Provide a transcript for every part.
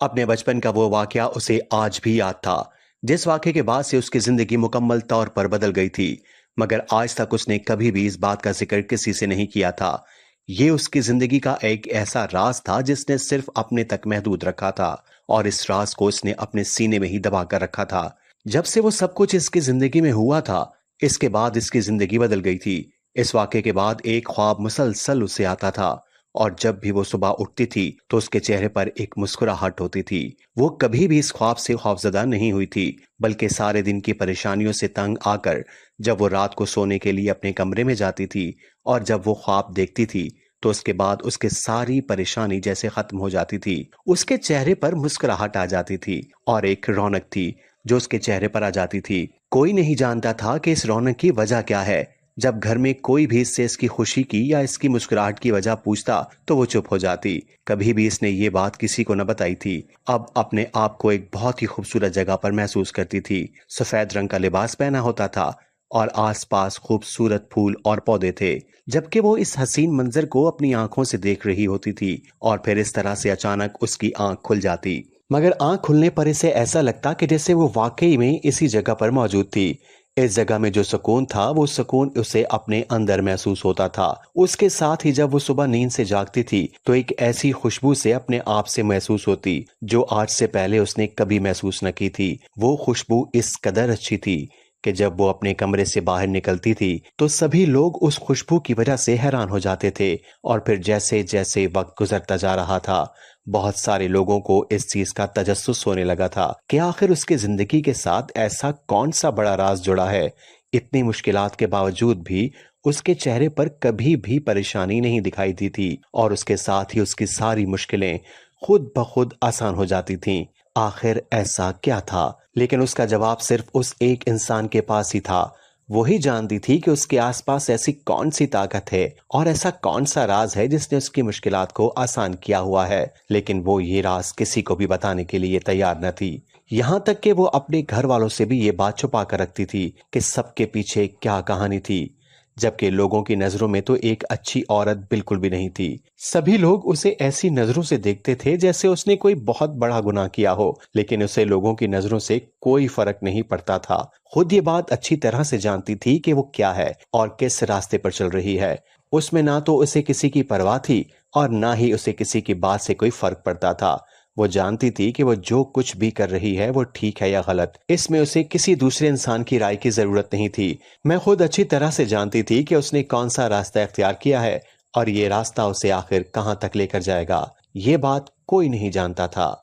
अपने बचपन का वो वाकया उसे आज भी याद था, जिस वाकये के बाद से उसकी जिंदगी मुकम्मल तौर पर बदल गई थी। मगर आज तक उसने कभी भी इस बात का जिक्र किसी से नहीं किया था। ये उसकी जिंदगी का एक ऐसा राज था जिसने सिर्फ अपने तक महदूद रखा था, और इस राज को उसने अपने सीने में ही दबा कर रखा था। जब से वो सब कुछ इसकी जिंदगी में हुआ था, इसके बाद इसकी जिंदगी बदल गई थी। इस वाकये के बाद एक ख्वाब मुसलसल उसे आता था, और जब भी वो सुबह उठती थी तो उसके चेहरे पर एक मुस्कुराहट होती थी। वो कभी भी इस ख्वाब से खौफजदा नहीं हुई थी, बल्कि सारे दिन की परेशानियों से तंग आकर जब वो रात को सोने के लिए अपने कमरे में जाती थी और जब वो ख्वाब देखती थी, तो उसके बाद उसके सारी परेशानी जैसे खत्म हो जाती थी। उसके चेहरे पर मुस्कुराहट आ जाती थी और एक रौनक थी जो उसके चेहरे पर आ जाती थी। कोई नहीं जानता था कि इस रौनक की वजह क्या है। जब घर में कोई भी इससे इसकी खुशी की या इसकी मुस्कुराहट की वजह पूछता तो वो चुप हो जाती। कभी भी इसने ये बात किसी को न बताई थी। अब अपने आप को एक बहुत ही खूबसूरत जगह पर महसूस करती थी। सफेद रंग का लिबास पहना होता था और आसपास खूबसूरत फूल और पौधे थे, जबकि वो इस हसीन मंजर को अपनी आंखों से देख रही होती थी। और फिर इस तरह से अचानक उसकी आंख खुल जाती, मगर आंख खुलने पर इसे ऐसा लगता कि जैसे वो वाकई में इसी जगह पर मौजूद थी। इस जगह में जो सुकून था, वो सुकून उसे अपने अंदर महसूस होता था। उसके साथ ही जब वो सुबह नींद से जागती थी तो एक ऐसी खुशबू से अपने आप से महसूस होती जो आज से पहले उसने कभी महसूस न की थी। वो खुशबू इस कदर अच्छी थी कि जब वो अपने कमरे से बाहर निकलती थी तो सभी लोग उस खुशबू की वजह से हैरान हो जाते थे। और फिर जैसे जैसे वक्त गुजरता जा रहा था, बहुत सारे लोगों को इस चीज का तजस्सुस होने लगा था कि आखिर उसकी जिंदगी के साथ ऐसा कौन सा बड़ा राज जुड़ा है। इतनी मुश्किलात के बावजूद भी उसके चेहरे पर कभी भी परेशानी नहीं दिखाई दी थी, और उसके साथ ही उसकी सारी मुश्किलें खुद ब खुद आसान हो जाती थीं। आखिर ऐसा क्या था? लेकिन उसका जवाब सिर्फ उस एक इंसान के पास ही था। वही जानती थी कि उसके आसपास ऐसी कौन सी ताकत है और ऐसा कौन सा राज है जिसने उसकी मुश्किलात को आसान किया हुआ है। लेकिन वो ये राज किसी को भी बताने के लिए तैयार न थी। यहाँ तक कि वो अपने घर वालों से भी ये बात छुपा कर रखती थी कि सबके पीछे क्या कहानी थी, जबकि लोगों की नजरों में तो एक अच्छी औरत बिल्कुल भी नहीं थी। सभी लोग उसे ऐसी नजरों से देखते थे जैसे उसने कोई बहुत बड़ा गुनाह किया हो, लेकिन उसे लोगों की नजरों से कोई फर्क नहीं पड़ता था। खुद ये बात अच्छी तरह से जानती थी कि वो क्या है और किस रास्ते पर चल रही है। उसमें ना तो उसे किसी की परवाह थी और ना ही उसे किसी की बात से कोई फर्क पड़ता था। वो जानती थी कि वो जो कुछ भी कर रही है वो ठीक है या गलत, इसमें उसे किसी दूसरे इंसान की राय की जरूरत नहीं थी। मैं खुद अच्छी तरह से जानती थी कि उसने कौन सा रास्ता इख्तियार किया है और ये रास्ता उसे आखिर कहां तक लेकर जाएगा, ये बात कोई नहीं जानता था।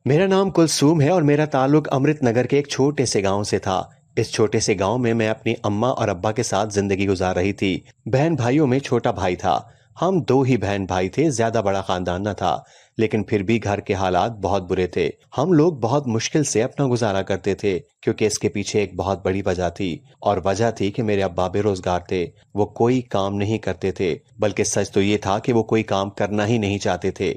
मेरा नाम कुलसूम है और मेरा ताल्लुक अमृत नगर के एक छोटे से गांव से था। इस छोटे से गांव में मैं अपनी अम्मा और अब्बा के साथ जिंदगी गुजार रही थी। बहन भाइयों में छोटा भाई था। हम दो ही बहन भाई थे, ज्यादा बड़ा खानदान न था, लेकिन फिर भी घर के हालात बहुत बुरे थे। हम लोग बहुत मुश्किल से अपना गुजारा करते थे, क्योंकि इसके पीछे एक बहुत बड़ी वजह थी, और वजह थी कि मेरे अब्बा बेरोजगार थे। वो कोई काम नहीं करते थे, बल्कि सच तो ये था कि वो कोई काम करना ही नहीं चाहते थे।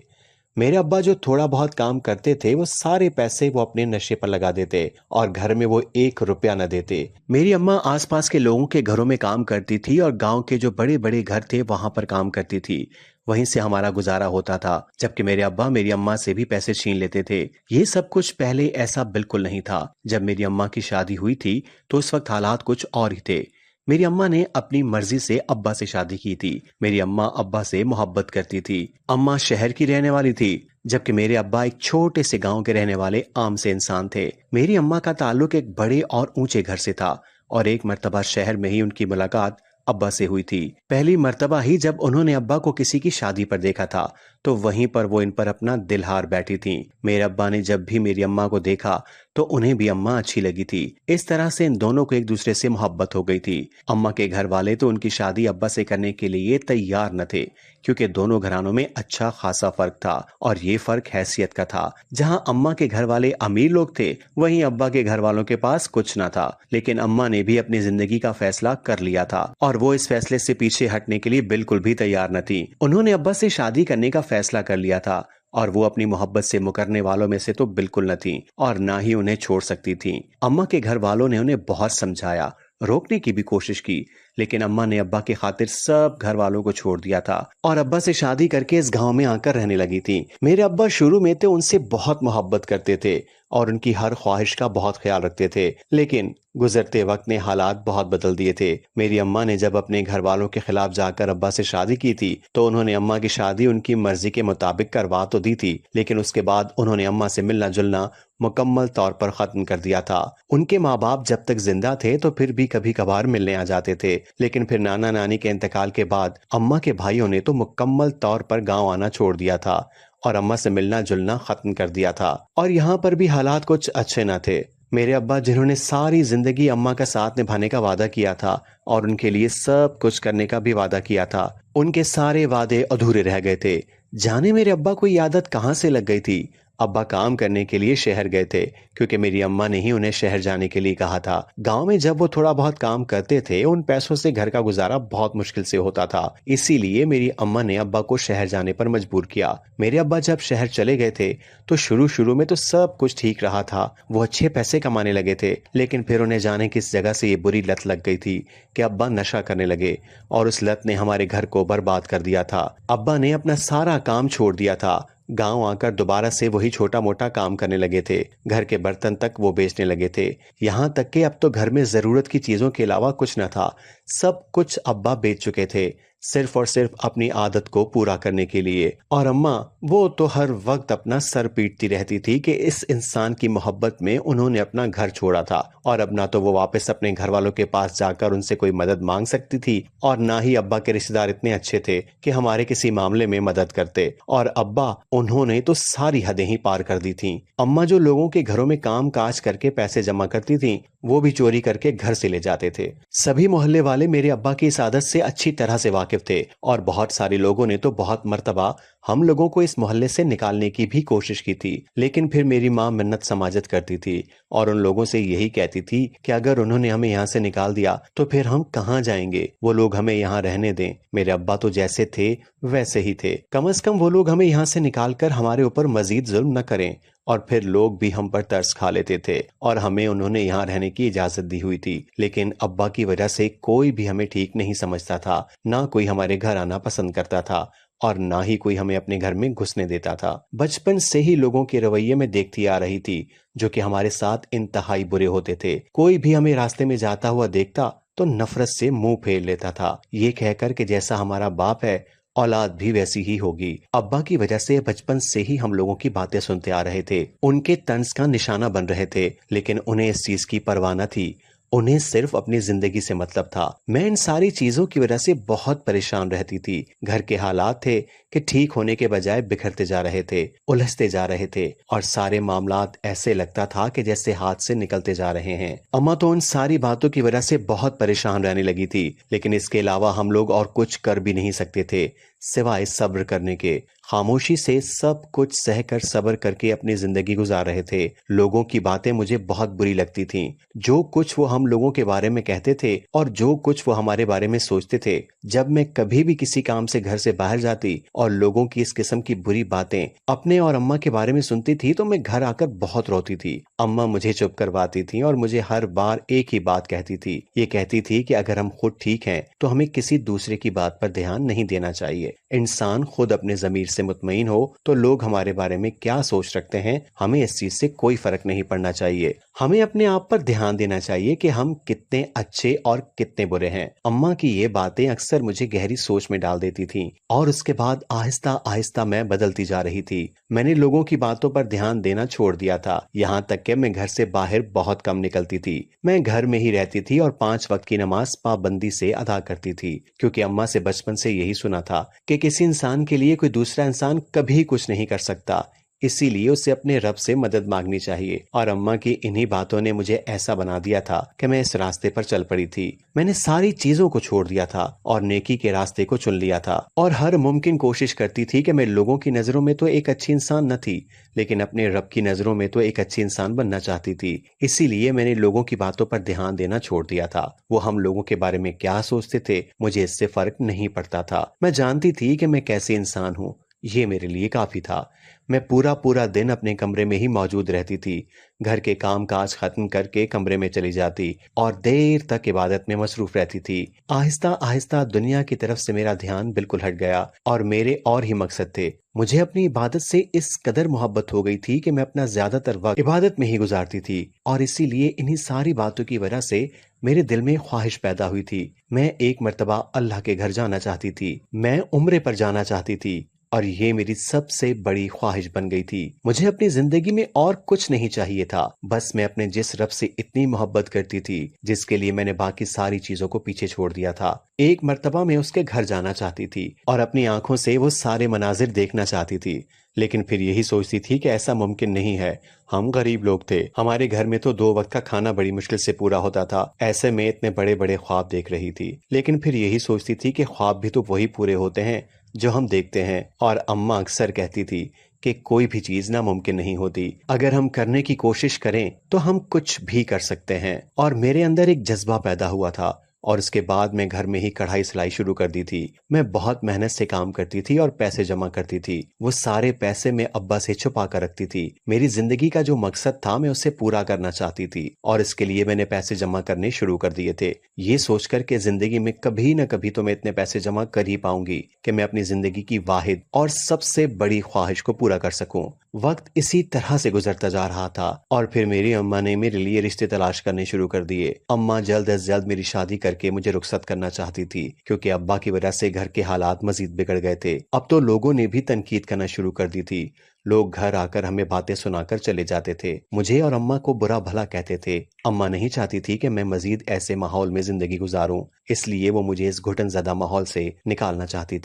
मेरे अब्बा जो थोड़ा बहुत काम करते थे वो सारे पैसे वो अपने नशे पर लगा देते और घर में वो 1 रुपया न देते। मेरी अम्मा आसपास के लोगों के घरों में काम करती थी और गांव के जो बड़े बड़े घर थे वहां पर काम करती थी। वहीं से हमारा गुजारा होता था, जबकि मेरे अब्बा मेरी अम्मा से भी पैसे छीन लेते थे। ये सब कुछ पहले ऐसा बिल्कुल नहीं था। जब मेरी अम्मा की शादी हुई थी तो उस वक्त हालात कुछ और ही थे। मेरी अम्मा ने अपनी मर्जी से अब्बा से शादी की थी। मेरी अम्मा अब्बा से मोहब्बत करती थी। अम्मा शहर की रहने वाली थी, जबकि मेरे अब्बा एक छोटे से गांव के रहने वाले आम से इंसान थे। मेरी अम्मा का ताल्लुक एक बड़े और ऊंचे घर से था, और एक मर्तबा शहर में ही उनकी मुलाकात अब्बा से हुई थी। पहली मर्तबा ही जब उन्होंने अब्बा को किसी की शादी पर देखा था तो वहीं पर वो इन पर अपना दिल हार बैठी थी। मेरे अब्बा ने जब भी मेरी अम्मा को देखा तो उन्हें भी अम्मा अच्छी लगी थी। इस तरह से इन दोनों को एक दूसरे से मोहब्बत हो गई थी। अम्मा के घर वाले तो उनकी शादी अब्बा से करने के लिए तैयार न थे, क्योंकि दोनों घरानों में अच्छा खासा फर्क था, और ये फर्क हैसियत का था। जहां अम्मा के घर वाले अमीर लोग थे, वहीं अब्बा के घर वालों के पास कुछ न था। लेकिन अम्मा ने भी अपनी जिंदगी का फैसला कर लिया था, और वो इस फैसले से पीछे हटने के लिए बिल्कुल भी तैयार न थी। उन्होंने अब्बा से शादी करने का फैसला कर लिया था, और वो अपनी मोहब्बत से मुकरने वालों में से तो बिल्कुल न थी, और ना ही उन्हें छोड़ सकती थी। अम्मा के घर वालों ने उन्हें बहुत समझाया, रोकने की भी कोशिश की, लेकिन अम्मा ने अब्बा की खातिर सब घर वालों को छोड़ दिया था और अब्बा से शादी करके इस गांव में आकर रहने लगी थी। मेरे अब्बा शुरू में तो उनसे बहुत मोहब्बत करते थे और उनकी हर ख्वाहिश का बहुत ख्याल रखते थे, लेकिन गुजरते वक्त ने हालात बहुत बदल दिए थे। मेरी अम्मा ने जब अपने घर वालों के खिलाफ जाकर अब्बा से शादी की थी तो उन्होंने अम्मा की शादी उनकी मर्जी के मुताबिक करवा तो दी थी, लेकिन उसके बाद उन्होंने अम्मा से मिलना जुलना मुकम्मल तौर पर खत्म कर दिया था। उनके माँ बाप जब तक जिंदा थे तो फिर भी कभी कभार मिलने आ जाते थे, लेकिन फिर नाना नानी के इंतकाल के बाद अम्मा के भाइयों ने तो मुकम्मल तौर पर गाँव आना छोड़ दिया था और अम्मा से मिलना जुलना खत्म कर दिया था। और यहाँ पर भी हालात कुछ अच्छे न थे। मेरे अब्बा जिन्होंने सारी जिंदगी अम्मा का साथ निभाने का वादा किया था और उनके लिए सब कुछ करने का भी वादा किया था, उनके सारे वादे अधूरे रह गए थे। जाने मेरे अब्बा को ये आदत कहाँ से लग गई थी। अब्बा काम करने के लिए शहर गए थे क्योंकि मेरी अम्मा ने ही उन्हें शहर जाने के लिए कहा था। गांव में जब वो थोड़ा बहुत काम करते थे उन पैसों से घर का गुजारा बहुत मुश्किल से होता था, इसीलिए मेरी अम्मा ने अब्बा को शहर जाने पर मजबूर किया। मेरे अब्बा जब शहर चले गए थे तो शुरू शुरू में तो सब कुछ ठीक रहा था, वो अच्छे पैसे कमाने लगे थे, लेकिन फिर उन्हें जाने किस जगह से ये बुरी लत लग गई थी कि अब्बा नशा करने लगे और उस लत ने हमारे घर को बर्बाद कर दिया था। अब्बा ने अपना सारा काम छोड़ दिया था, गांव आकर दोबारा से वही छोटा मोटा काम करने लगे थे, घर के बर्तन तक वो बेचने लगे थे। यहाँ तक कि अब तो घर में जरूरत की चीजों के अलावा कुछ न था, सब कुछ अब्बा बेच चुके थे सिर्फ और सिर्फ अपनी आदत को पूरा करने के लिए। और अम्मा वो तो हर वक्त अपना सर पीटती रहती थी कि इस इंसान की मोहब्बत में उन्होंने अपना घर छोड़ा था और अब ना तो वो वापस अपने घर वालों के पास जाकर उनसे कोई मदद मांग सकती थी और ना ही अब्बा के रिश्तेदार इतने अच्छे थे कि हमारे किसी मामले में मदद करते। और अब्बा उन्होंने तो सारी हदें ही पार कर दी थी। अम्मा जो लोगों के घरों में काम काज करके पैसे जमा करती थी वो भी चोरी करके घर से ले जाते थे। सभी मोहल्ले वाले मेरे अब्बा की इस आदत से अच्छी तरह से वाकिफ थे और बहुत सारे लोगों ने तो बहुत मर्तबा हम लोगों को इस मोहल्ले से निकालने की भी कोशिश की थी, लेकिन फिर मेरी माँ मिन्नत समाजत करती थी और उन लोगों से यही कहती थी कि अगर उन्होंने हमें यहाँ से निकाल दिया तो फिर हम कहाँ जाएंगे, वो लोग हमें यहाँ रहने दें। मेरे अब्बा तो जैसे थे वैसे ही थे, कम से कम वो लोग हमें यहाँ से निकाल कर हमारे ऊपर मजीद जुल्म न करें। और फिर लोग भी हम पर तरस खा लेते थे और हमें उन्होंने यहाँ रहने की इजाजत दी हुई थी, लेकिन अब्बा की वजह से कोई भी हमें ठीक नहीं समझता था, ना कोई हमारे घर आना पसंद करता था और ना ही कोई हमें अपने घर में घुसने देता था। बचपन से ही लोगों के रवैये में देखती आ रही थी जो कि हमारे साथ इंतहाई बुरे होते थे। कोई भी हमें रास्ते में जाता हुआ देखता तो नफरत से मुंह फेर लेता था, ये कहकर कि जैसा हमारा बाप है औलाद भी वैसी ही होगी। अब्बा की वजह से बचपन से ही हम लोगों की बातें सुनते आ रहे थे, उनके तंज का निशाना बन रहे थे, लेकिन उन्हें इस चीज की परवाह न थी। उन्हें सिर्फ अपनी जिंदगी से मतलब था। मैं इन सारी चीजों की वजह से बहुत परेशान रहती थी। घर के हालात थे कि ठीक होने के बजाय बिखरते जा रहे थे, उलझते जा रहे थे और सारे मामलात ऐसे लगता था कि जैसे हाथ से निकलते जा रहे हैं। अम्मा तो उन सारी बातों की वजह से बहुत परेशान रहने लगी थी, लेकिन इसके अलावा हम लोग और कुछ कर भी नहीं सकते थे सिवाय सब्र करने के। खामोशी से सब कुछ सहकर सब्र करके अपनी जिंदगी गुजार रहे थे। लोगों की बातें मुझे बहुत बुरी लगती थीं। जो कुछ वो हम लोगों के बारे में कहते थे और जो कुछ वो हमारे बारे में सोचते थे। जब मैं कभी भी किसी काम से घर से बाहर जाती और लोगों की इस किस्म की बुरी बातें अपने और अम्मा के बारे में सुनती थी तो मैं घर आकर बहुत रोती थी। अम्मा मुझे चुप करवाती थी और मुझे हर बार एक ही बात कहती थी। ये कहती थी कि अगर हम खुद ठीक हैं तो हमें किसी दूसरे की बात पर ध्यान नहीं देना चाहिए। इंसान खुद अपने जमीर से मुतमईन हो तो लोग हमारे बारे में क्या सोच रखते हैं हमें इस चीज से कोई फर्क नहीं पड़ना चाहिए। हमें अपने आप पर ध्यान देना चाहिए कि हम कितने अच्छे और कितने बुरे हैं। अम्मा की ये बातें अक्सर मुझे गहरी सोच में डाल देती थीं और उसके बाद आहिस्ता आहिस्ता मैं बदलती जा रही थी। मैंने लोगों की बातों पर ध्यान देना छोड़ दिया था, यहाँ तक कि मैं घर से बाहर बहुत कम निकलती थी। मैं घर में ही रहती थी और 5 वक्त की नमाज पाबंदी से अदा करती थी, क्योंकि अम्मा से बचपन से यही सुना था कि किसी इंसान के लिए कोई दूसरा इंसान कभी कुछ नहीं कर सकता, इसीलिए उसे अपने रब से मदद मांगनी चाहिए। और अम्मा की इन्हीं बातों ने मुझे ऐसा बना दिया था कि मैं इस रास्ते पर चल पड़ी थी। मैंने सारी चीजों को छोड़ दिया था और नेकी के रास्ते को चुन लिया था और हर मुमकिन कोशिश करती थी कि मैं लोगों की नजरों में तो एक अच्छी इंसान न थी, लेकिन अपने रब की नजरों में तो एक अच्छी इंसान बनना चाहती थी। इसीलिए मैंने लोगों की बातों पर ध्यान देना छोड़ दिया था। वो हम लोगों के बारे में क्या सोचते थे मुझे इससे फर्क नहीं पड़ता था। मैं जानती थी कि मैं कैसे इंसान हूँ, ये मेरे लिए काफी था। मैं पूरा पूरा दिन अपने कमरे में ही मौजूद रहती थी। घर के काम काज खत्म करके कमरे में चली जाती और देर तक इबादत में मसरूफ रहती थी। आहिस्ता आहिस्ता दुनिया की तरफ से मेरा ध्यान बिल्कुल हट गया और मेरे और ही मकसद थे। मुझे अपनी इबादत से इस कदर मोहब्बत हो गई थी कि मैं अपना ज्यादातर वक्त इबादत में ही गुजारती थी और इसीलिए इन्हीं सारी बातों की वजह से मेरे दिल में ख्वाहिश पैदा हुई थी। मैं एक मर्तबा अल्लाह के घर जाना चाहती थी। मैं उम्रे पर जाना चाहती थी और ये मेरी सबसे बड़ी ख्वाहिश बन गई थी। मुझे अपनी जिंदगी में और कुछ नहीं चाहिए था। बस मैं अपने जिस रब से इतनी मोहब्बत करती थी जिसके लिए मैंने बाकी सारी चीजों को पीछे छोड़ दिया था। एक मर्तबा मैं उसके घर जाना चाहती थी और अपनी आंखों से वो सारे मनाजिर देखना चाहती थी। लेकिन फिर यही सोचती थी कि ऐसा मुमकिन नहीं है। हम गरीब लोग थे। हमारे घर में तो 2 वक्त का खाना बड़ी मुश्किल से पूरा होता था। ऐसे में इतने बड़े बड़े ख्वाब देख रही थी। लेकिन फिर यही सोचती थी कि ख्वाब भी तो वही पूरे होते हैं जो हम देखते हैं। और अम्मा अक्सर कहती थी कि कोई भी चीज नामुमकिन नहीं होती। अगर हम करने की कोशिश करें तो हम कुछ भी कर सकते हैं। और मेरे अंदर एक जज्बा पैदा हुआ था और उसके बाद मैं घर में ही कढ़ाई सिलाई शुरू कर दी थी। मैं बहुत मेहनत से काम करती थी और पैसे जमा करती थी। वो सारे पैसे मैं अब्बा से छुपा कर रखती थी। मेरी जिंदगी का जो मकसद था मैं उसे पूरा करना चाहती थी और इसके लिए मैंने पैसे जमा करने शुरू कर दिए थे, ये सोचकर के जिंदगी में कभी न कभी तो मैं इतने पैसे जमा कर ही पाऊंगी कि मैं अपनी जिंदगी की वाहिद और सबसे बड़ी ख्वाहिश को पूरा कर सकूं। वक्त इसी तरह से गुजरता जा रहा था और फिर मेरी अम्मा ने मेरे लिए रिश्ते तलाश करने शुरू कर दिए। अम्मा जल्द अज जल्द मेरी शादी करके मुझे रुखसत करना चाहती थी क्योंकि अब्बा की वजह से घर के हालात मजीद बिगड़ गए थे। अब तो लोगों ने भी तनकीद करना शुरू कर दी थी। लोग घर आकर हमें बातें सुनाकर चले जाते थे। मुझे और अम्मा को बुरा भला कहते थे। अम्मा नहीं चाहती थी कि मैं मजीद ऐसे माहौल में जिंदगी गुजारूं, इसलिए वो मुझे इस घुटनज़दा माहौल से निकालना चाहती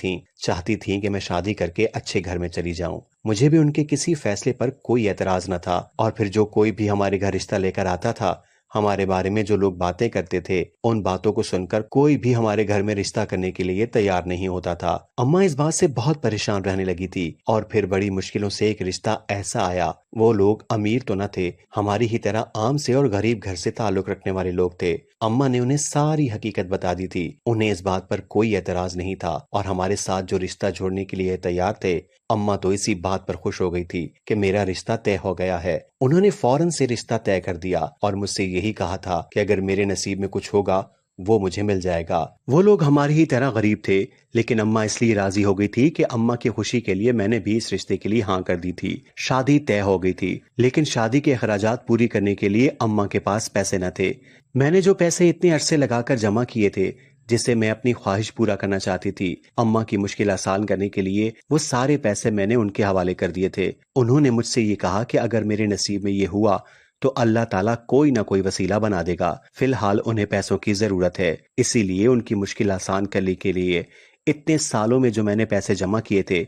थी कि मैं शादी करके अच्छे घर में चली जाऊं। मुझे भी उनके किसी फैसले पर कोई एतराज न था और फिर जो कोई भी हमारे घर रिश्ता लेकर आता था, हमारे बारे में जो लोग बातें करते थे, उन बातों को सुनकर कोई भी हमारे घर में रिश्ता करने के लिए तैयार नहीं होता था। अम्मा इस बात से बहुत परेशान रहने लगी थी और फिर बड़ी मुश्किलों से एक रिश्ता ऐसा आया। वो लोग अमीर तो न थे, हमारी ही तरह आम से और गरीब घर से ताल्लुक रखने वाले लोग थे। अम्मा ने उन्हें सारी हकीकत बता दी थी। उन्हें इस बात पर कोई एतराज नहीं था और हमारे साथ जो रिश्ता जोड़ने के लिए तैयार थे। अम्मा तो इसी बात पर खुश हो गई थी कि मेरा रिश्ता तय हो गया है। उन्होंने फौरन से रिश्ता तय कर दिया और मुझसे यही कहा था कि अगर मेरे नसीब में कुछ होगा वो मुझे मिल जाएगा। वो लोग हमारी ही तरह गरीब थे, लेकिन अम्मा इसलिए राजी हो गई थी कि अम्मा की खुशी के लिए मैंने भी इस रिश्ते के लिए हाँ कर दी थी। शादी तय हो गई थी, लेकिन शादी के अखराजात पूरी करने के लिए अम्मा के पास पैसे न थे। मैंने जो पैसे इतने अरसे लगाकर जमा किए थे, जिससे मैं अपनी ख्वाहिश पूरा करना चाहती थी, अम्मा की मुश्किल आसान करने के लिए वो सारे पैसे मैंने उनके हवाले कर दिए थे। उन्होंने मुझसे ये कहा कि अगर मेरे नसीब में ये हुआ तो अल्लाह ताला कोई ना कोई वसीला बना देगा। फिलहाल उन्हें पैसों की जरूरत है, इसीलिए उनकी मुश्किल आसान करने के लिए इतने सालों में जो मैंने पैसे जमा किए थे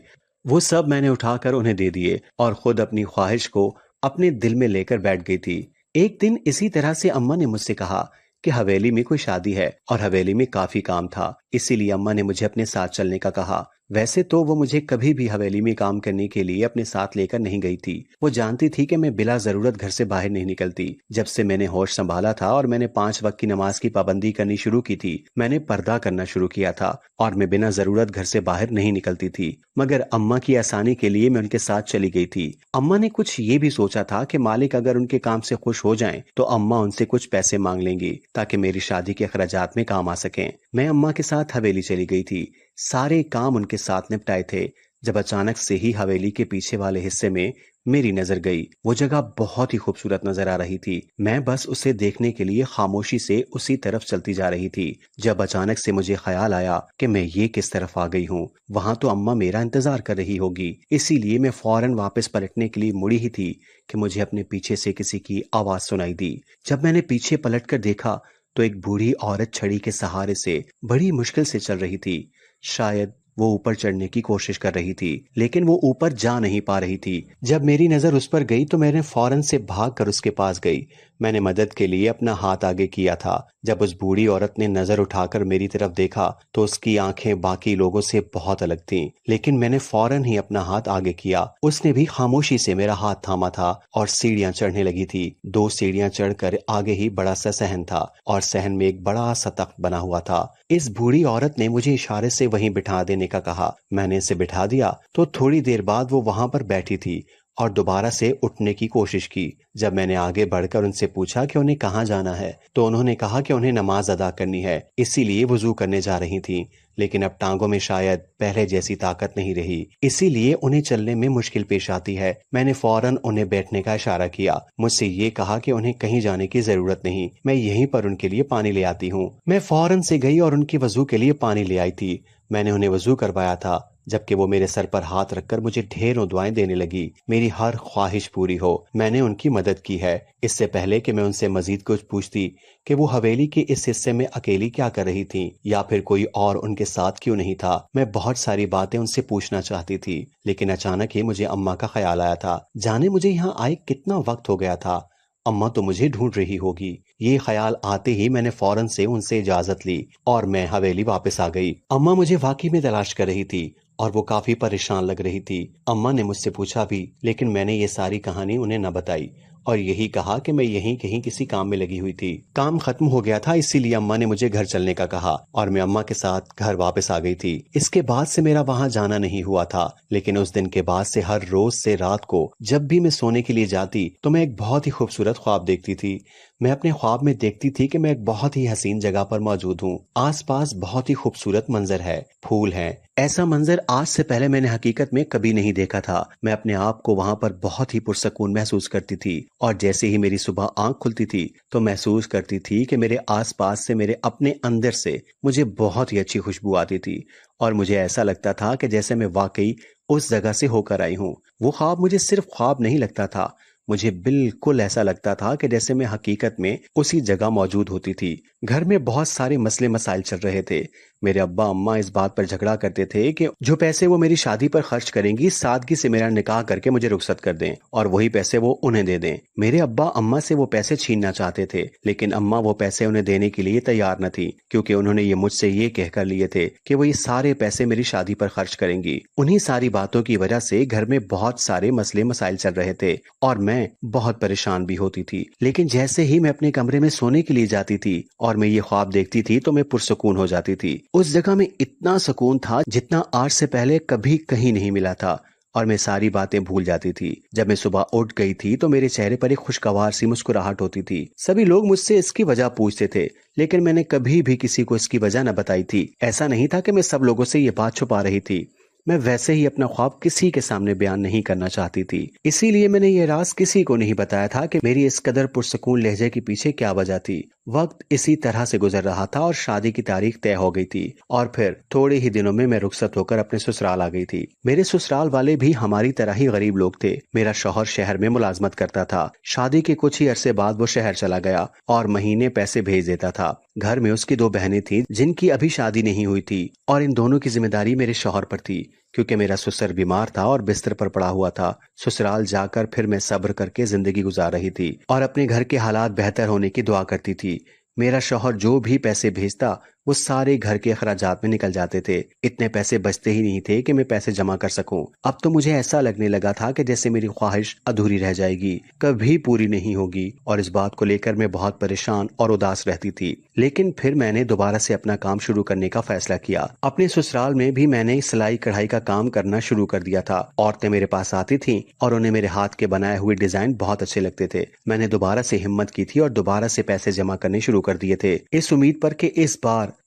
वो सब मैंने उठाकर उन्हें दे दिए और खुद अपनी ख्वाहिश को अपने दिल में लेकर बैठ गई थी। एक दिन इसी तरह से अम्मा ने मुझसे कहा कि हवेली में कोई शादी है और हवेली में काफी काम था, इसीलिए अम्मा ने मुझे अपने साथ चलने का कहा। वैसे तो वो मुझे कभी भी हवेली में काम करने के लिए अपने साथ लेकर नहीं गई थी। वो जानती थी कि मैं बिला जरूरत घर से बाहर नहीं निकलती। जब से मैंने होश संभाला था और मैंने 5 वक्त की नमाज की पाबंदी करनी शुरू की थी, मैंने पर्दा करना शुरू किया था और मैं बिना जरूरत घर से बाहर नहीं निकलती थी। मगर अम्मा की आसानी के लिए मैं उनके साथ चली गई थी। अम्मा ने कुछ ये भी सोचा था कि मालिक अगर उनके काम से खुश हो जाएं तो अम्मा उनसे कुछ पैसे मांग लेंगी ताकि मेरी शादी के अखराजात में काम आ सकें। मैं अम्मा के साथ हवेली चली गई थी, सारे काम उनके साथ निपटाए थे, जब अचानक से ही हवेली के पीछे वाले हिस्से में मेरी नजर गई। वो जगह बहुत ही खूबसूरत नजर आ रही थी। मैं बस उसे देखने के लिए खामोशी से उसी तरफ चलती जा रही थी, जब अचानक से मुझे ख्याल आया कि मैं ये किस तरफ आ गई हूँ। वहां तो अम्मा मेरा इंतजार कर रही होगी, इसीलिए मैं फौरन वापस पलटने के लिए मुड़ी ही थी कि मुझे अपने पीछे से किसी की आवाज सुनाई दी। जब मैंने पीछे पलट कर देखा तो एक बूढ़ी औरत छड़ी के सहारे से बड़ी मुश्किल से चल रही थी। शायद वो ऊपर चढ़ने की कोशिश कर रही थी, लेकिन वो ऊपर जा नहीं पा रही थी। जब मेरी नजर उस पर गई तो मैंने फौरन से भागकर उसके पास गई। मैंने मदद के लिए अपना हाथ आगे किया था। जब उस बूढ़ी औरत ने नजर उठाकर मेरी तरफ देखा तो उसकी आंखें बाकी लोगों से बहुत अलग थीं, लेकिन मैंने फौरन ही अपना हाथ आगे किया। उसने भी खामोशी से मेरा हाथ थामा था और सीढ़ियां चढ़ने लगी थी। 2 सीढ़ियां चढ़कर आगे ही बड़ा सा सहन था और सहन में एक बड़ा सा तख्त बना हुआ था। इस बूढ़ी औरत ने मुझे इशारे से वहीं बिठा देने का कहा। मैंने इसे बिठा दिया तो थोड़ी देर बाद वो वहां पर बैठी थी और दोबारा से उठने की कोशिश की। जब मैंने आगे बढ़कर उनसे पूछा कि उन्हें कहाँ जाना है तो उन्होंने कहा कि उन्हें नमाज अदा करनी है, इसीलिए वुजू करने जा रही थीं। लेकिन अब टांगों में शायद पहले जैसी ताकत नहीं रही, इसीलिए उन्हें चलने में मुश्किल पेश आती है। मैंने फौरन उन्हें बैठने का इशारा किया। मुझसे ये कहा कि उन्हें कहीं जाने की जरूरत नहीं, मैं यहीं पर उनके लिए पानी ले आती हूँ। मैं फौरन से गई और उनके वजू के लिए पानी ले आई थी। मैंने उन्हें वजू करवाया था, जबकि वो मेरे सर पर हाथ रखकर मुझे ढेरों दुआएं देने लगी, मेरी हर ख्वाहिश पूरी हो। मैंने उनकी मदद की है। इससे पहले कि मैं उनसे मजीद कुछ पूछती कि वो हवेली के इस हिस्से में अकेली क्या कर रही थी या फिर कोई और उनके साथ क्यों नहीं था, मैं बहुत सारी बातें उनसे पूछना चाहती थी। लेकिन अचानक ही मुझे अम्मा का ख्याल आया था। जाने मुझे यहाँ आए कितना वक्त हो गया था, अम्मा तो मुझे ढूंढ रही होगी। ये ख्याल आते ही मैंने फौरन से उनसे इजाजत ली और मैं हवेली वापस आ गई। अम्मा मुझे वाकई में तलाश कर रही थी और वो काफी परेशान लग रही थी। अम्मा ने मुझसे पूछा भी, लेकिन मैंने ये सारी कहानी उन्हें न बताई और यही कहा कि मैं यहीं कहीं किसी काम में लगी हुई थी। काम खत्म हो गया था, इसीलिए अम्मा ने मुझे घर चलने का कहा और मैं अम्मा के साथ घर वापस आ गई थी। इसके बाद से मेरा वहां जाना नहीं हुआ था, लेकिन उस दिन के बाद से हर रोज से रात को जब भी मैं सोने के लिए जाती तो मैं एक बहुत ही खूबसूरत ख्वाब देखती थी। मैं अपने ख्वाब में देखती थी कि मैं एक बहुत ही हसीन जगह पर मौजूद हूँ। आसपास बहुत ही खूबसूरत मंजर है, फूल हैं। ऐसा मंजर आज से पहले मैंने हकीकत में कभी नहीं देखा था। मैं अपने आप को वहां पर बहुत ही पुरसकून महसूस करती थी और जैसे ही मेरी सुबह आंख खुलती थी तो महसूस करती थी कि मेरे आसपास से, मेरे अपने अंदर से मुझे बहुत ही अच्छी खुशबू आती थी और मुझे ऐसा लगता था कि जैसे मैं वाकई उस जगह से होकर आई हूँ। वो ख्वाब मुझे सिर्फ ख्वाब नहीं लगता था, मुझे बिल्कुल ऐसा लगता था कि जैसे मैं हकीकत में उसी जगह मौजूद होती थी। घर में बहुत सारे मसले मसाइल चल रहे थे। मेरे अब्बा अम्मा इस बात पर झगड़ा करते थे कि जो पैसे वो मेरी शादी पर खर्च करेंगी, सादगी से मेरा निकाह करके मुझे रुखसत कर दें और वही पैसे वो उन्हें दे दें। मेरे अब्बा अम्मा से वो पैसे छीनना चाहते थे, लेकिन अम्मा वो पैसे उन्हें देने के लिए तैयार न थी, क्योंकि उन्होंने ये मुझसे ये कहकर लिए थे कि वो ये सारे पैसे मेरी शादी पर खर्च करेंगी। उन्हीं सारी बातों की वजह से घर में बहुत सारे मसले मसाइल चल रहे थे और मैं बहुत परेशान भी होती थी। लेकिन जैसे ही मैं अपने कमरे में सोने के लिए जाती थी और मैं ये ख्वाब देखती थी तो मैं पुरसुकून हो जाती थी। उस जगह में इतना सुकून था जितना आज से पहले कभी कहीं नहीं मिला था और मैं सारी बातें भूल जाती थी। जब मैं सुबह उठ गई थी तो मेरे चेहरे पर एक खुशगवार सी मुस्कुराहट होती थी। सभी लोग मुझसे इसकी वजह पूछते थे, लेकिन मैंने कभी भी किसी को इसकी वजह न बताई थी। ऐसा नहीं था कि मैं सब लोगों से ये बात छुपा रही थी, मैं वैसे ही अपना ख्वाब किसी के सामने बयान नहीं करना चाहती थी। इसीलिए मैंने ये राज किसी को नहीं बताया था कि मेरी इस कदर पुरसकून लहजे के पीछे क्या वजह थी। वक्त इसी तरह से गुजर रहा था और शादी की तारीख तय हो गई थी और फिर थोड़े ही दिनों में मैं रुखसत होकर अपने ससुराल आ गई थी। मेरे ससुराल वाले भी हमारी तरह ही गरीब लोग थे। मेरा शौहर शहर में मुलाजमत करता था। शादी के कुछ ही अरसे बाद वो शहर चला गया और महीने पैसे भेज देता था। घर में उसकी 2 बहनें थीं जिनकी अभी शादी नहीं हुई थी और इन दोनों की जिम्मेदारी मेरे शौहर पर थी, क्योंकि मेरा ससुर बीमार था और बिस्तर पर पड़ा हुआ था। ससुराल जाकर फिर मैं सब्र करके जिंदगी गुजार रही थी और अपने घर के हालात बेहतर होने की दुआ करती थी। मेरा शौहर जो भी पैसे भेजता वो सारे घर के अखराजात में निकल जाते थे। इतने पैसे बचते ही नहीं थे कि मैं पैसे जमा कर सकूं। अब तो मुझे ऐसा लगने लगा था कि जैसे मेरी ख्वाहिश अधूरी रह जाएगी, कभी पूरी नहीं होगी और इस बात को लेकर मैं बहुत परेशान और उदास रहती थी। लेकिन फिर मैंने दोबारा से अपना काम शुरू करने का फैसला किया। अपने ससुराल में भी मैंने सिलाई कढ़ाई का काम करना शुरू कर दिया था। औरतें मेरे पास आती थीं और उन्हें मेरे हाथ के बनाए हुए डिजाइन बहुत अच्छे लगते थे। मैंने दोबारा से हिम्मत की थी और दोबारा से पैसे जमा करने शुरू कर दिए थे, इस उम्मीद पर कि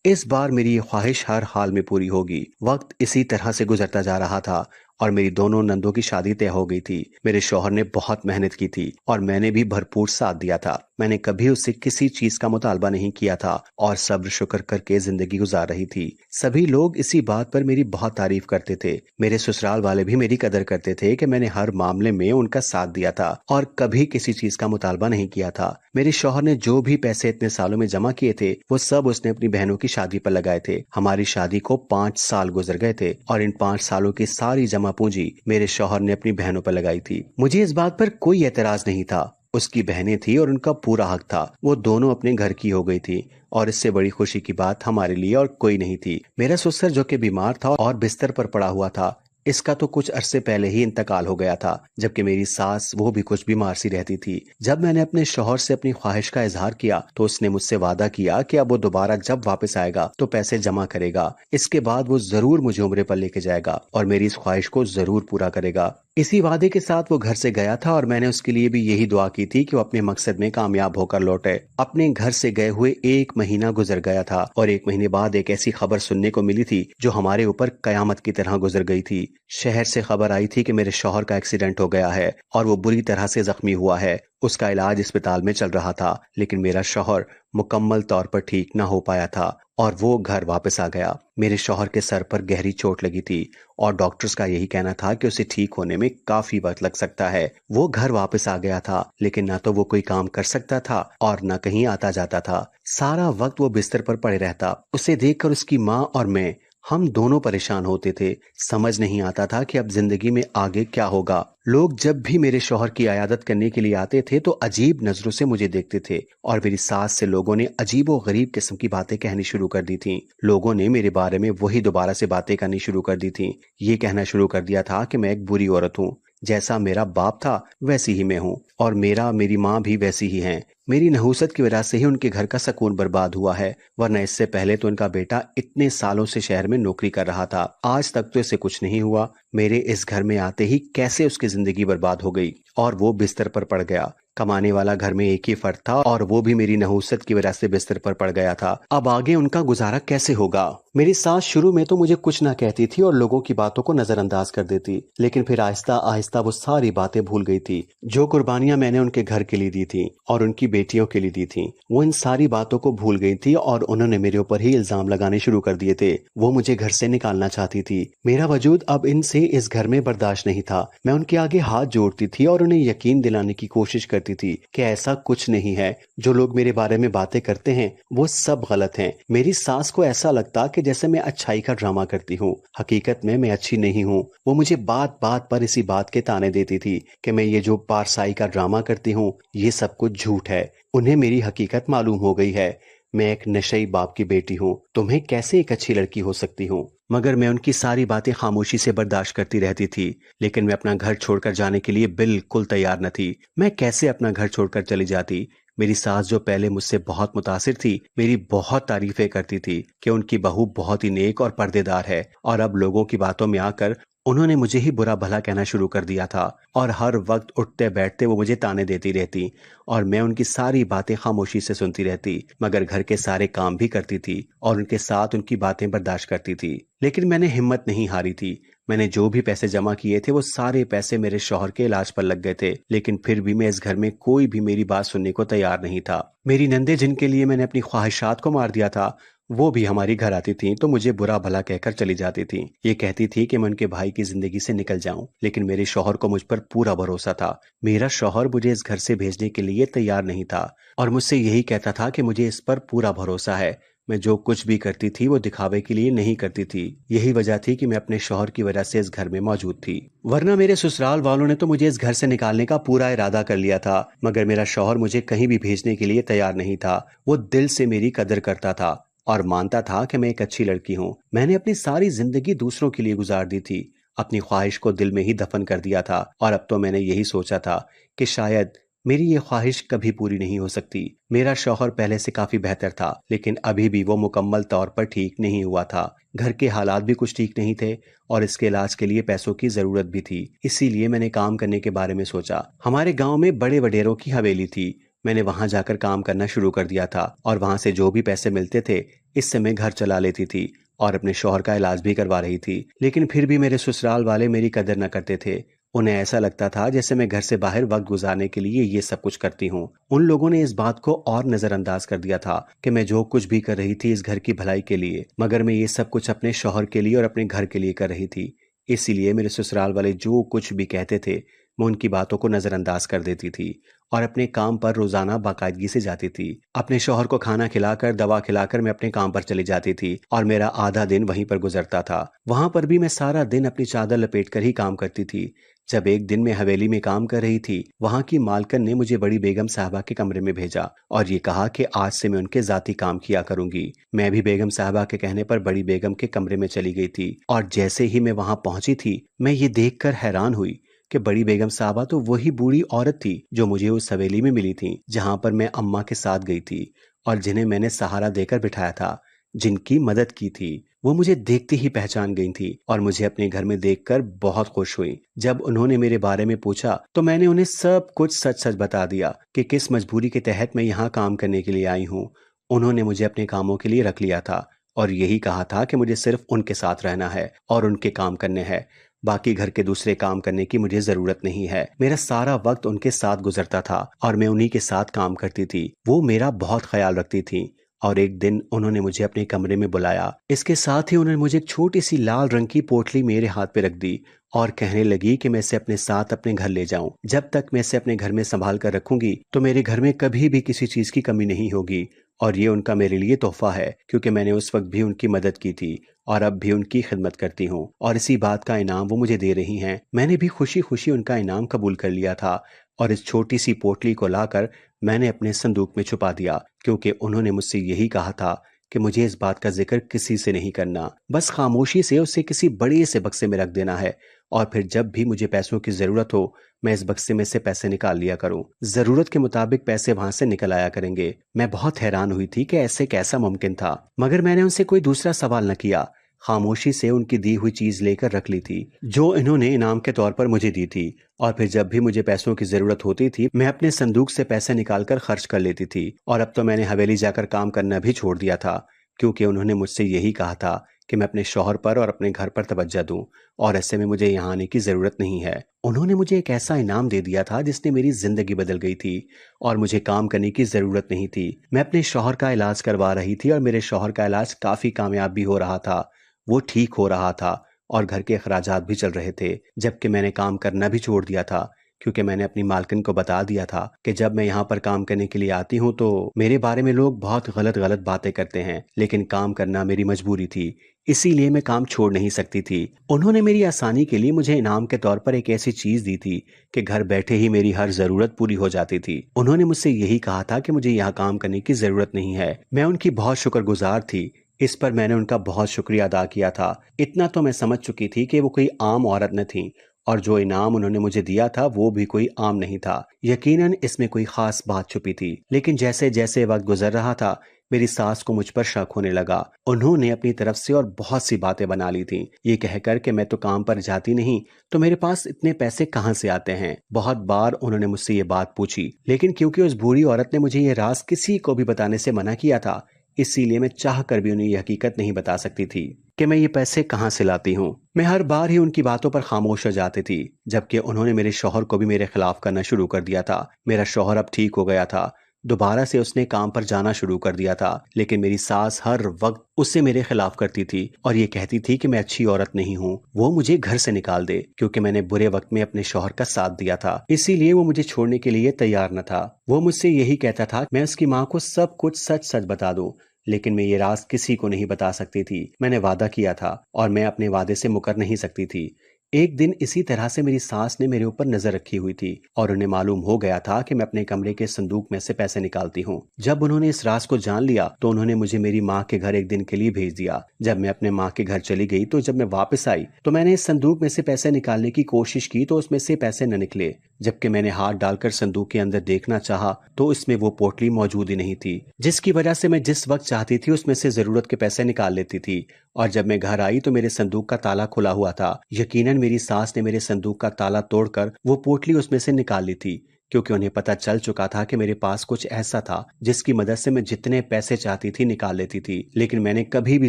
इस बार मेरी ये ख्वाहिश हर हाल में पूरी होगी। वक्त इसी तरह से गुजरता जा रहा था और मेरी दोनों नंदों की शादी तय हो गई थी। मेरे शौहर ने बहुत मेहनत की थी और मैंने भी भरपूर साथ दिया था। मैंने कभी उससे किसी चीज का मुतालबा नहीं किया था और सब्र शुक्र करके जिंदगी गुजार रही थी। सभी लोग इसी बात पर मेरी बहुत तारीफ करते थे। मेरे ससुराल वाले भी मेरी कदर करते थे कि मैंने हर मामले में उनका साथ दिया था और कभी किसी चीज का मुतालबा नहीं किया था। मेरे शौहर ने जो भी पैसे इतने सालों में जमा किए थे वो सब उसने अपनी बहनों की शादी पर लगाए थे। हमारी शादी को 5 साल गुजर गए थे और इन 5 सालों की सारी जमा पूंजी मेरे शौहर ने अपनी बहनों पर लगाई थी। मुझे इस बात पर कोई एतराज नहीं था। उसकी बहनें थी और उनका पूरा हक था। वो दोनों अपने घर की हो गई थी और इससे बड़ी खुशी की बात हमारे लिए और कोई नहीं थी। मेरा ससुर जो कि बीमार था और बिस्तर पर पड़ा हुआ था, इसका तो कुछ अरसे पहले ही इंतकाल हो गया था, जबकि मेरी सास वो भी कुछ बीमार सी रहती थी। जब मैंने अपने शौहर से अपनी ख्वाहिश का इजहार किया तो उसने मुझसे वादा किया कि अब वो दोबारा जब वापस आएगा तो पैसे जमा करेगा। इसके बाद वो जरूर मुझे उम्रे पर लेके जाएगा और मेरी इस ख्वाहिश को जरूर पूरा करेगा। इसी वादे के साथ वो घर से गया था और मैंने उसके लिए भी यही दुआ की थी कि वो अपने मकसद में कामयाब होकर लौटे। अपने घर से गए हुए 1 महीना गुजर गया था और 1 महीने बाद एक ऐसी खबर सुनने को मिली थी जो हमारे ऊपर कयामत की तरह गुजर गई थी। शहर से खबर आई थी कि मेरे शौहर का एक्सीडेंट हो गया है और वो बुरी तरह से जख्मी हुआ है। उसका इलाज अस्पताल में चल रहा था, लेकिन मेरा शौहर मुकम्मल तौर पर ठीक न हो पाया था और वो घर वापस आ गया। मेरे शौहर के सर पर गहरी चोट लगी थी और डॉक्टर्स का यही कहना था कि उसे ठीक होने में काफी वक्त लग सकता है। वो घर वापस आ गया था, लेकिन ना तो वो कोई काम कर सकता था और न कहीं आता जाता था। सारा वक्त वो बिस्तर पर पड़े रहता। उसे देखकर उसकी माँ और मैं, हम दोनों परेशान होते थे। समझ नहीं आता था कि अब जिंदगी में आगे क्या होगा। लोग जब भी मेरे शौहर की इयादत करने के लिए आते थे तो अजीब नजरों से मुझे देखते थे और मेरी सास से लोगों ने अजीबो गरीब किस्म की बातें कहनी शुरू कर दी थी। लोगों ने मेरे बारे में वही दोबारा से बातें करनी शुरू कर दी थी। ये कहना शुरू कर दिया था कि मैं एक बुरी औरत हूँ, जैसा मेरा बाप था वैसी ही मैं हूँ और मेरी माँ भी वैसी ही है। मेरी नहूसत की वजह से ही उनके घर का सुकून बर्बाद हुआ है, वरना इससे पहले तो उनका बेटा इतने सालों से शहर में नौकरी कर रहा था। आज तक तो इसे कुछ नहीं हुआ। मेरे इस घर में आते ही कैसे उसकी जिंदगी बर्बाद हो गई और वो बिस्तर पर पड़ गया। कमाने वाला घर में एक ही फर्द था और वो भी मेरी नहूसत की वजह से बिस्तर पर पड़ गया था। अब आगे उनका गुजारा कैसे होगा? मेरी सास शुरू में तो मुझे कुछ ना कहती थी और लोगों की बातों को नजरअंदाज कर देती, लेकिन फिर आहिस्ता आहिस्ता वो सारी बातें भूल गई थी। जो कुर्बानियां मैंने उनके घर के लिए दी थी और उनकी बेटियों के लिए दी थी, वो इन सारी बातों को भूल गई थी और उन्होंने मेरे ऊपर ही इल्जाम लगाने शुरू कर दिए थे। वो मुझे घर से निकालना चाहती थी। मेरा वजूद अब इनसे इस घर में बर्दाश्त नहीं था। मैं उनके आगे हाथ जोड़ती थी और उन्हें यकीन दिलाने की कोशिश करती थी कि ऐसा कुछ नहीं है। जो लोग मेरे बारे में बातें करते हैं वो सब गलत हैं। मेरी सास को ऐसा लगता कि जैसे मैं अच्छाई का ड्रामा करती हूँ। हकीकत में मैं अच्छी नहीं हूँ। वो मुझे बात बात पर इसी बात के ताने देती थी कि मैं ये जो पारसाई का ड्रामा करती हूँ ये सब कुछ झूठ है। उन्हें मेरी हकीकत मालूम हो गई है। मैं एक नशई बाप की बेटी हूँ, तुम्हें कैसे एक अच्छी लड़की हो सकती हूँ? मगर मैं उनकी सारी बातें खामोशी से बर्दाश्त करती रहती थी। लेकिन मैं अपना घर छोड़कर जाने के लिए बिल्कुल तैयार न थी। मैं कैसे अपना घर छोड़कर चली जाती? मेरी सास जो पहले मुझसे बहुत मुतासिर थी, मेरी बहुत तारीफें करती थी कि उनकी बहू बहुत ही नेक और पर्देदार है, और अब लोगों की बातों में आकर उन्होंने मुझे ही बुरा भला कहना शुरू कर दिया था और हर वक्त उठते बैठते वो मुझे ताने देती रहती और मैं उनकी सारी बातें खामोशी से सुनती रहती, मगर घर के सारे काम भी करती थी और उनके साथ उनकी बातें बर्दाश्त करती थी। लेकिन मैंने हिम्मत नहीं हारी थी। मैंने जो भी पैसे जमा किए थे वो सारे पैसे मेरे शौहर के इलाज पर लग गए थे, लेकिन फिर भी मैं इस घर में कोई भी मेरी बात सुनने को तैयार नहीं था। मेरी नंदे जिनके लिए मैंने अपनी ख्वाहिशात को मार दिया था, वो भी हमारी घर आती थी तो मुझे बुरा भला कहकर चली जाती थी। ये कहती थी कि मैं उनके भाई की जिंदगी से निकल जाऊं, लेकिन मेरे शौहर को मुझ पर पूरा भरोसा था। मेरा शौहर मुझे इस घर से भेजने के लिए तैयार नहीं था और मुझसे यही कहता था कि मुझे इस पर पूरा भरोसा है। मैं जो कुछ भी करती थी वो दिखावे के लिए नहीं करती थी। यही वजह थी कि मैं अपने शौहर की वजह से इस घर में मौजूद थी, वरना मेरे ससुराल वालों ने तो मुझे इस घर से निकालने का पूरा इरादा कर लिया था। मगर मेरा शौहर मुझे कहीं भी भेजने के लिए तैयार नहीं था। वो दिल से मेरी कदर करता था और मानता था कि मैं एक अच्छी लड़की हूँ। मैंने अपनी सारी जिंदगी दूसरों के लिए गुजार दी थी, अपनी ख्वाहिश को दिल में ही दफन कर दिया था और अब तो मैंने यही सोचा था कि शायद मेरी ये ख्वाहिश कभी पूरी नहीं हो सकती। मेरा शौहर पहले से काफी बेहतर था, लेकिन अभी भी वो मुकम्मल तौर पर ठीक नहीं हुआ था। घर के हालात भी कुछ ठीक नहीं थे और इसके इलाज के लिए पैसों की जरूरत भी थी। इसीलिए मैंने काम करने के बारे में सोचा। हमारे गांव में बड़े वडेरों की हवेली थी। मैंने वहां जाकर काम करना शुरू कर दिया था और वहां से जो भी पैसे मिलते थे इससे मैं घर चला लेती थी और अपने शौहर का इलाज भी करवा रही थी। लेकिन फिर भी मेरे ससुराल वाले मेरी कदर न करते थे। उन्हें ऐसा लगता था जैसे मैं घर से बाहर वक्त गुजारने के लिए ये सब कुछ करती हूँ। उन लोगों ने इस बात को और नजरअंदाज कर दिया था कि मैं जो कुछ भी कर रही थी इस घर की भलाई के लिए, मगर मैं ये सब कुछ अपने शौहर के लिए और अपने घर के लिए कर रही थी। इसीलिए मेरे ससुराल वाले जो कुछ भी कहते थे मैं उनकी बातों को नजरअंदाज कर देती थी और अपने काम पर रोजाना बाकायदगी से जाती थी। अपने शौहर को खाना खिलाकर, दवा खिलाकर मैं अपने काम पर चली जाती थी और मेरा आधा दिन वहीं पर गुजरता था। वहां पर भी मैं सारा दिन अपनी चादर लपेट कर ही काम करती थी। जब एक दिन मैं हवेली में काम कर रही थी, वहां की मालकन ने मुझे बड़ी बेगम साहबा के कमरे में भेजा और ये कहा कि आज से मैं उनके जाती काम किया करूंगी। मैं भी बेगम साहबा के कहने पर बड़ी बेगम के कमरे में चली गई थी और जैसे ही मैं वहां पहुंची थी, मैं ये देखकर हैरान हुई कि बड़ी बेगम साहबा तो वही बूढ़ी औरत थी जो मुझे उस हवेली में मिली थी, जहां पर मैं अम्मा के साथ गई थी और जिन्हें मैंने सहारा देकर बिठाया था, जिनकी मदद की थी। वो मुझे देखते ही पहचान गई थी और मुझे अपने घर में देखकर बहुत खुश हुई। जब उन्होंने मेरे बारे में पूछा तो मैंने उन्हें सब कुछ सच सच बता दिया कि किस मजबूरी के तहत मैं यहाँ काम करने के लिए आई हूँ। उन्होंने मुझे अपने कामों के लिए रख लिया था और यही कहा था कि मुझे सिर्फ उनके साथ रहना है और उनके काम करने हैं। बाकी घर के दूसरे काम करने की मुझे जरूरत नहीं है। मेरा सारा वक्त उनके साथ गुजरता था और मैं उन्हीं के साथ काम करती थी। वो मेरा बहुत ख्याल रखती थी और एक दिन उन्होंने मुझे अपने कमरे में बुलाया। इसके साथ ही उन्होंने मुझे एक छोटी सी लाल रंग की पोटली मेरे हाथ पे रख दी और कहने लगी कि मैं इसे अपने साथ अपने घर ले जाऊं। जब तक मैं इसे अपने घर में संभाल कर रखूंगी तो मेरे घर में कभी भी किसी चीज की कमी नहीं होगी और ये उनका मेरे लिए तोहफा है, क्योंकि मैंने उस वक्त भी उनकी मदद की थी और अब भी उनकी खिदमत करती हूँ और इसी बात का इनाम वो मुझे दे रही हैं। मैंने भी खुशी खुशी उनका इनाम कबूल कर लिया था और इस छोटी सी पोटली को लाकर मैंने अपने संदूक में छुपा दिया, क्योंकि उन्होंने मुझसे यही कहा था कि मुझे इस बात का जिक्र किसी से नहीं करना, बस खामोशी से उसे किसी बड़े से बक्से में रख देना है और फिर जब भी मुझे पैसों की जरूरत हो, मैं इस बक्से में से पैसे निकाल लिया करूं। जरूरत के मुताबिक पैसे वहां से निकल आया करेंगे। मैं बहुत हैरान हुई थी कि ऐसे कैसा मुमकिन था, मगर मैंने उनसे कोई दूसरा सवाल न किया। खामोशी से उनकी दी हुई चीज लेकर रख ली थी जो इन्होंने इनाम के तौर पर मुझे दी थी और फिर जब भी मुझे पैसों की जरूरत होती थी, मैं अपने संदूक से पैसे निकालकर खर्च कर लेती थी। और अब तो मैंने हवेली जाकर काम करना भी छोड़ दिया था, क्योंकि उन्होंने मुझसे यही कहा था कि मैं अपने शौहर पर और अपने घर पर तवज्जो दूं और ऐसे में मुझे यहाँ आने की जरूरत नहीं है। उन्होंने मुझे एक ऐसा इनाम दे दिया था जिसने मेरी जिंदगी बदल गई थी और मुझे काम करने की जरूरत नहीं थी। मैं अपने शौहर का इलाज करवा रही थी और मेरे शौहर का इलाज काफी कामयाब भी हो रहा था। वो ठीक हो रहा था और घर के अखराजात भी चल रहे थे, जबकि मैंने काम करना भी छोड़ दिया था, क्योंकि मैंने अपनी मालकिन को बता दिया था कि जब मैं यहाँ पर काम करने के लिए आती हूँ तो मेरे बारे में लोग बहुत गलत गलत बातें करते हैं, लेकिन काम करना मेरी मजबूरी थी, इसीलिए मैं काम छोड़ नहीं सकती थी। उन्होंने मेरी आसानी के लिए मुझे इनाम के तौर पर एक ऐसी चीज दी थी कि घर बैठे ही मेरी हर जरूरत पूरी हो जाती थी। उन्होंने मुझसे यही कहा था कि मुझे यहाँ काम करने की जरूरत नहीं है। मैं उनकी बहुत शुक्रगुजार थी। इस पर मैंने उनका बहुत शुक्रिया अदा किया था। इतना तो मैं समझ चुकी थी कि वो कोई आम औरत न थी और जो इनाम उन्होंने मुझे दिया था वो भी कोई आम नहीं था। यकीनन इसमें कोई खास बात छुपी थी। लेकिन जैसे जैसे वक्त गुजर रहा था, मेरी सास को मुझ पर शक होने लगा। उन्होंने अपनी तरफ से और बहुत सी बातें बना ली थी, ये कहकर कि मैं तो काम पर जाती नहीं तो मेरे पास इतने पैसे कहाँ से आते हैं। बहुत बार उन्होंने मुझसे ये बात पूछी, लेकिन क्योंकि उस बूढ़ी औरत ने मुझे ये राज किसी को भी बताने से मना किया था, इसीलिए मैं चाह कर भी उन्हें ये हकीकत नहीं बता सकती थी कि मैं ये पैसे कहाँ से लाती हूँ। मैं हर बार ही उनकी बातों पर खामोश हो जाती थी, जबकि उन्होंने मेरे शौहर को भी मेरे खिलाफ करना शुरू कर दिया था। मेरा शौहर अब ठीक हो गया था, दोबारा से उसने काम पर जाना शुरू कर दिया था, लेकिन मेरी सास हर वक्त उससे मेरे खिलाफ करती थी और ये कहती थी कि मैं अच्छी औरत नहीं हूँ, वो मुझे घर से निकाल दे, क्योंकि मैंने बुरे वक्त में अपने शौहर का साथ दिया था, इसीलिए वो मुझे छोड़ने के लिए तैयार न था। वो मुझसे यही कहता था मैं उसकी माँ को सब कुछ सच सच बता दूं, लेकिन मैं ये राज किसी को नहीं बता सकती थी। मैंने वादा किया था और मैं अपने वादे से मुकर नहीं सकती थी। एक दिन इसी तरह से मेरी सास ने मेरे ऊपर नजर रखी हुई थी और उन्हें मालूम हो गया था कि मैं अपने कमरे के संदूक में से पैसे निकालती हूँ। जब उन्होंने इस राज को जान लिया तो उन्होंने मुझे मेरी माँ के घर एक दिन के लिए भेज दिया। जब मैं अपने माँ के घर चली गई तो जब मैं वापस आई तो मैंने इस संदूक में से पैसे निकालने की कोशिश की तो उसमें से पैसे न निकले, जबकि मैंने हाथ डालकर संदूक के अंदर देखना चाहा तो इसमें वो पोटली मौजूद ही नहीं थी, जिसकी वजह से मैं जिस वक्त चाहती थी उसमें से जरूरत के पैसे निकाल लेती थी। और जब मैं घर आई तो मेरे संदूक का ताला खुला हुआ था। यकीनन मेरी सास ने मेरे संदूक का ताला तोड़कर वो पोटली उसमें से निकाल ली थी, क्योंकि उन्हें पता चल चुका था कि मेरे पास कुछ ऐसा था जिसकी मदद से मैं जितने पैसे चाहती थी निकाल लेती थी, लेकिन मैंने कभी भी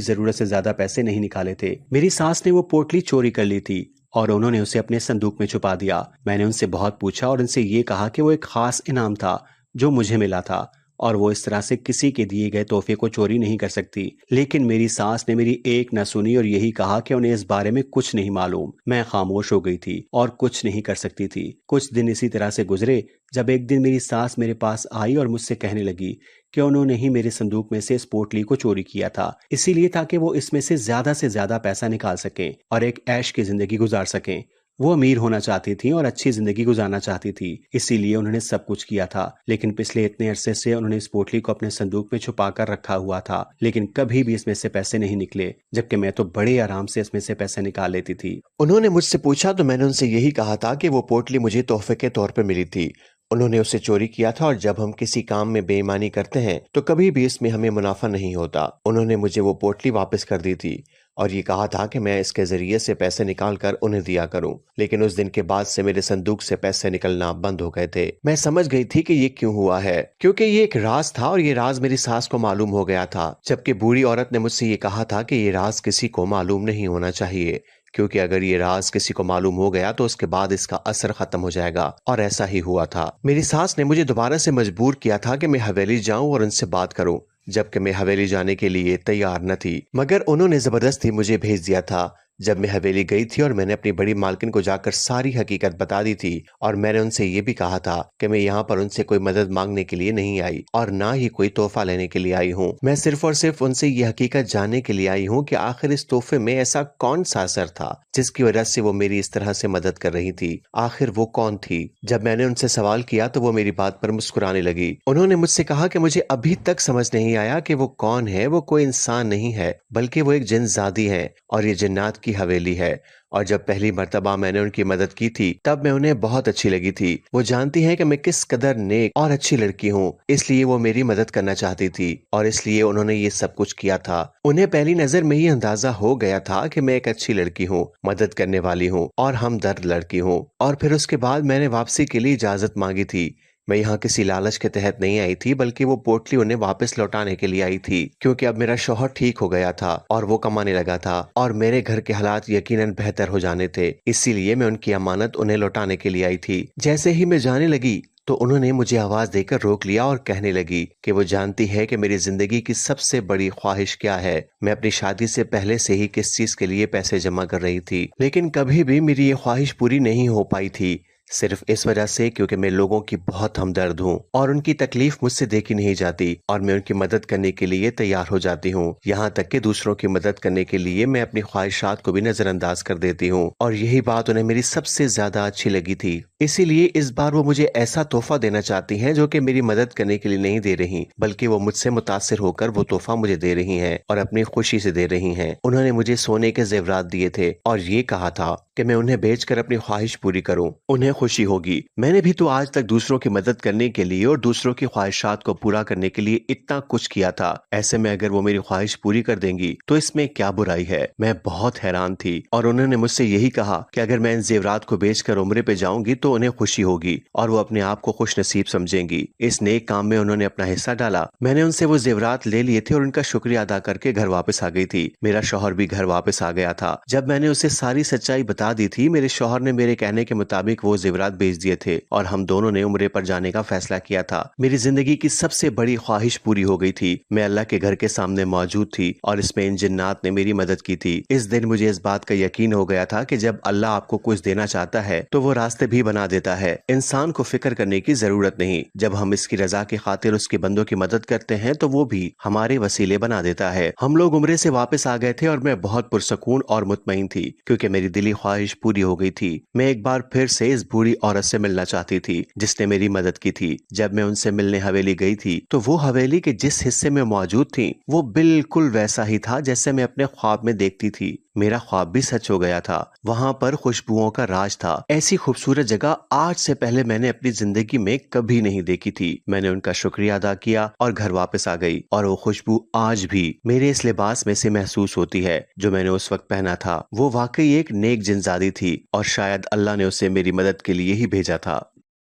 जरूरत से ज्यादा पैसे नहीं निकाले थे। मेरी सास ने वो पोटली चोरी कर ली थी और उन्होंने उसे अपने संदूक में छुपा दिया। मैंने उनसे बहुत पूछा और उनसे ये कहा कि वो एक खास इनाम था जो मुझे मिला था और वो इस तरह से किसी के दिए गए तोहफे को चोरी नहीं कर सकती। लेकिन मेरी सास ने मेरी एक न सुनी और यही कहा कि उन्हें इस बारे में कुछ नहीं मालूम। मैं खामोश हो गई थी और कुछ नहीं कर सकती थी। कुछ दिन इसी तरह से गुजरे, जब एक दिन मेरी सास मेरे पास आई और मुझसे कहने लगी कि उन्होंने ही मेरे संदूक में से इस पोटली को चोरी किया था, इसीलिए ताकि वो इसमें से ज्यादा पैसा निकाल सकें और एक ऐश की जिंदगी गुजार सकें। वो अमीर होना चाहती थी और अच्छी जिंदगी गुजारना चाहती थी, इसीलिए उन्होंने सब कुछ किया था। लेकिन पिछले इतने अरसे से उन्होंने इस पोटली को अपने संदूक में छुपा कर रखा हुआ था, लेकिन कभी भी इसमें से पैसे नहीं निकले, जबकि मैं तो बड़े आराम से इसमें से पैसे निकाल लेती थी। उन्होंने मुझसे पूछा तो मैंने उनसे यही कहा था कि वो पोटली मुझे तोहफे के तौर पर मिली थी। उन्होंने उसे चोरी किया था और जब हम किसी काम में बेईमानी करते हैं तो कभी भी इसमें हमें मुनाफा नहीं होता। उन्होंने मुझे वो पोटली वापस कर दी थी और ये कहा था कि मैं इसके जरिए से पैसे निकाल कर उन्हें दिया करूं। लेकिन उस दिन के बाद से मेरे संदूक से पैसे निकलना बंद हो गए थे। मैं समझ गई थी कि ये क्यों हुआ है, क्योंकि ये एक राज था और ये राज मेरी सास को मालूम हो गया था, जबकि बूढ़ी औरत ने मुझसे ये कहा था कि ये राज किसी को मालूम नहीं होना चाहिए, क्योंकि अगर ये राज किसी को मालूम हो गया तो उसके बाद इसका असर खत्म हो जाएगा। और ऐसा ही हुआ था। मेरी सास ने मुझे दोबारा से मजबूर किया था कि मैं हवेली जाऊं और उनसे बात करूं, जबकि मैं हवेली जाने के लिए तैयार न थी, मगर उन्होंने जबरदस्ती मुझे भेज दिया था। जब मैं हवेली गई थी और मैंने अपनी बड़ी मालकिन को जाकर सारी हकीकत बता दी थी और मैंने उनसे ये भी कहा था कि मैं यहाँ पर उनसे कोई मदद मांगने के लिए नहीं आई और ना ही कोई तोहफा लेने के लिए आई हूँ। मैं सिर्फ और सिर्फ उनसे ये हकीकत जानने के लिए आई हूँ कि आखिर इस तोहफे में ऐसा कौन सा असर था जिसकी वजह से वो मेरी इस तरह से मदद कर रही थी। आखिर वो कौन थी? जब मैंने उनसे सवाल किया तो वो मेरी बात पर मुस्कुराने लगी। उन्होंने मुझसे कहा कि मुझे अभी तक समझ नहीं आया कि वो कौन है। वो कोई इंसान नहीं है, बल्कि वो एक जिन्नजादी है और ये जिन्नात की हवेली है। और जब पहली मर्तबा मैंने उनकी मदद की थी तब मैं उन्हें बहुत अच्छी लगी थी। वो जानती हैं कि मैं किस कदर नेक और अच्छी लड़की हूँ, इसलिए वो मेरी मदद करना चाहती थी और इसलिए उन्होंने ये सब कुछ किया था। उन्हें पहली नजर में ही अंदाजा हो गया था कि मैं एक अच्छी लड़की हूँ, मदद करने वाली हूँ और हमदर्द लड़की हूँ। और फिर उसके बाद मैंने वापसी के लिए इजाजत मांगी थी। मैं यहाँ किसी लालच के तहत नहीं आई थी, बल्कि वो पोटली उन्हें वापस लौटाने के लिए आई थी, क्योंकि अब मेरा शौहर ठीक हो गया था और वो कमाने लगा था और मेरे घर के हालात यकीनन बेहतर हो जाने थे। इसीलिए मैं उनकी अमानत उन्हें लौटाने के लिए आई थी। जैसे ही मैं जाने लगी तो उन्होंने मुझे आवाज देकर रोक लिया और कहने लगी कि वो जानती है कि मेरी जिंदगी की सबसे बड़ी ख्वाहिश क्या है। मैं अपनी शादी से पहले से ही किस चीज के लिए पैसे जमा कर रही थी, लेकिन कभी भी मेरी ये ख्वाहिश पूरी नहीं हो पाई थी, सिर्फ इस वजह से क्योंकि मैं लोगों की बहुत हमदर्द हूँ और उनकी तकलीफ मुझसे देखी नहीं जाती और मैं उनकी मदद करने के लिए तैयार हो जाती हूँ। यहाँ तक कि दूसरों की मदद करने के लिए मैं अपनी ख्वाहिशात को भी नजरअंदाज कर देती हूँ और यही बात उन्हें मेरी सबसे ज्यादा अच्छी लगी थी। इसीलिए इस बार वो मुझे ऐसा तोहफा देना चाहती हैं जो कि मेरी मदद करने के लिए नहीं दे रही, बल्कि वो मुझसे मुतासिर होकर वो तोहफा मुझे दे रही हैं और अपनी खुशी से दे रही हैं। उन्होंने मुझे सोने के जेवरात दिए थे और ये कहा था कि मैं उन्हें बेचकर अपनी ख्वाहिश पूरी करूं, उन्हें खुशी होगी। मैंने भी तो आज तक दूसरों की मदद करने के लिए और दूसरों की ख्वाहिशात को पूरा करने के लिए इतना कुछ किया था। ऐसे में अगर वो मेरी ख्वाहिश पूरी कर देंगी तो इसमें क्या बुराई है? मैं बहुत हैरान थी और उन्होंने मुझसे यही कहा कि अगर मैं इन जेवरात को बेचकर उम्रे पे जाऊंगी तो उन्हें खुशी होगी और वो अपने आप को खुश नसीब समझेंगी। इस नेक काम में उन्होंने अपना हिस्सा डाला। मैंने उनसे वो जेवरात ले लिए थे और उनका शुक्रिया अदा करके घर वापस आ गई थी। मेरा शौहर भी घर वापस आ गया था। जब मैंने उसे सारी सच्चाई बता दी थी, मेरे शौहर ने मेरे कहने के मुताबिक वो जेवरात बेच दिए थे और हम दोनों ने उम्रे पर जाने का फैसला किया था। मेरी जिंदगी की सबसे बड़ी ख्वाहिश पूरी हो गई थी। मैं अल्लाह के घर के सामने मौजूद थी और इसमें इन जिन्नात ने मेरी मदद की थी। इस दिन मुझे इस बात का यकीन हो गया था कि जब अल्लाह आपको कुछ देना चाहता है तो वो रास्ते भी बना देता है। इंसान को फिक्र करने की जरूरत नहीं। जब हम इसकी रजा की खातिर उसके बंदों की मदद करते हैं तो वो भी हमारे वसीले बना देता है। हम लोग उम्रे से वापस आ गए थे और मैं बहुत पुरसकून और मुतमईन थी, क्योंकि मेरी दिली ख्वाहिश पूरी हो गई थी। मैं एक बार फिर से इस बूढ़ी औरत से मिलना चाहती थी जिसने मेरी मदद की थी। जब मैं उनसे मिलने हवेली गई थी तो वो हवेली के जिस हिस्से में मौजूद थी वो बिल्कुल वैसा ही था जैसे मैं अपने ख्वाब में देखती थी। मेरा ख्वाब भी सच हो गया था। वहाँ पर खुशबुओं का राज था। ऐसी खूबसूरत जगह आज से पहले मैंने अपनी जिंदगी में कभी नहीं देखी थी। मैंने उनका शुक्रिया अदा किया और घर वापस आ गई और वो खुशबू आज भी मेरे इस लिबास में से महसूस होती है जो मैंने उस वक्त पहना था। वो वाकई एक नेक जिन्नजादी थी और शायद अल्लाह ने उसे मेरी मदद के लिए ही भेजा था।